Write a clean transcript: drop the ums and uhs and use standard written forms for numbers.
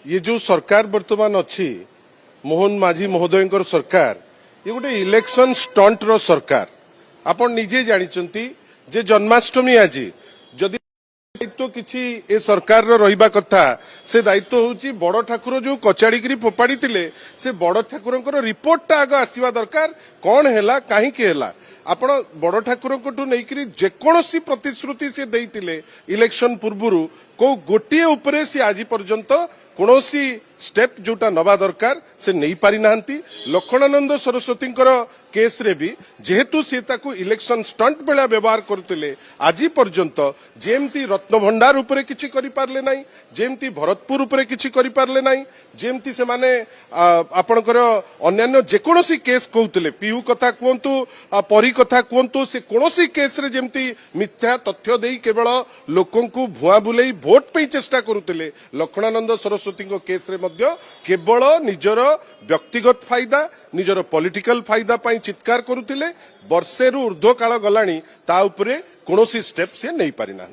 ये जो सरकार वर्तमान अच्छी मोहन माझी महोदय सरकार ये गोटे इलेक्शन स्टंट रो सरकार आपण निजे जानिचंती जे जन्माष्टमी आज जदि दायित्व किछि ए सरकार रो रहिबा कथा से दायित्व होची बड़ ठाकुर जो कचाड़ी करी फोपाड़ी थिले से बड़ ठाकुरंकर रिपोर्टटा आग आसीबा दरकार कोन हैला काहे के हैला आपण बड़ ठाकुरंकटू नेकरी जेकोसी प्रतिश्रुति से देइतिले इलेक्शन पूर्वरु को गोटिए उपरे से आज पर्यंत कौनसी स्टेप जोटा नवा दरकार से नहीं पारि नांती लक्ष्मणानंद सरस्वती केस रे भी जेहेतु सी ताकू इलेक्शन स्टंट बेला व्यवहार करते आज पर्यंत जेमती रत्न भंडार उपरे किछि करि पारले नाही जेमती भरतपुर उपरे किछि करि पारले नाही जेमती से माने आपणकर अन्यान्य जेकोसी केस कहउतले पीयू कथा कहंतु परी कथा कहंतु से कोनोसी केस रे जेमती मिथ्या तथ्य देई केवल लोकंकु भुआ बुलेई भोट पे चेष्टा करुतले लक्ष्मणानंद सरस्वती केस रे मध्य केवल निजर व्यक्तिगत फायदा निजर पॉलिटिकल फायदा पाई चित्कार करुतिले वर्षे रु ऊर्ध्व काल गलानी ता उपरे कोनोसी स्टेप से नहीं पारिना।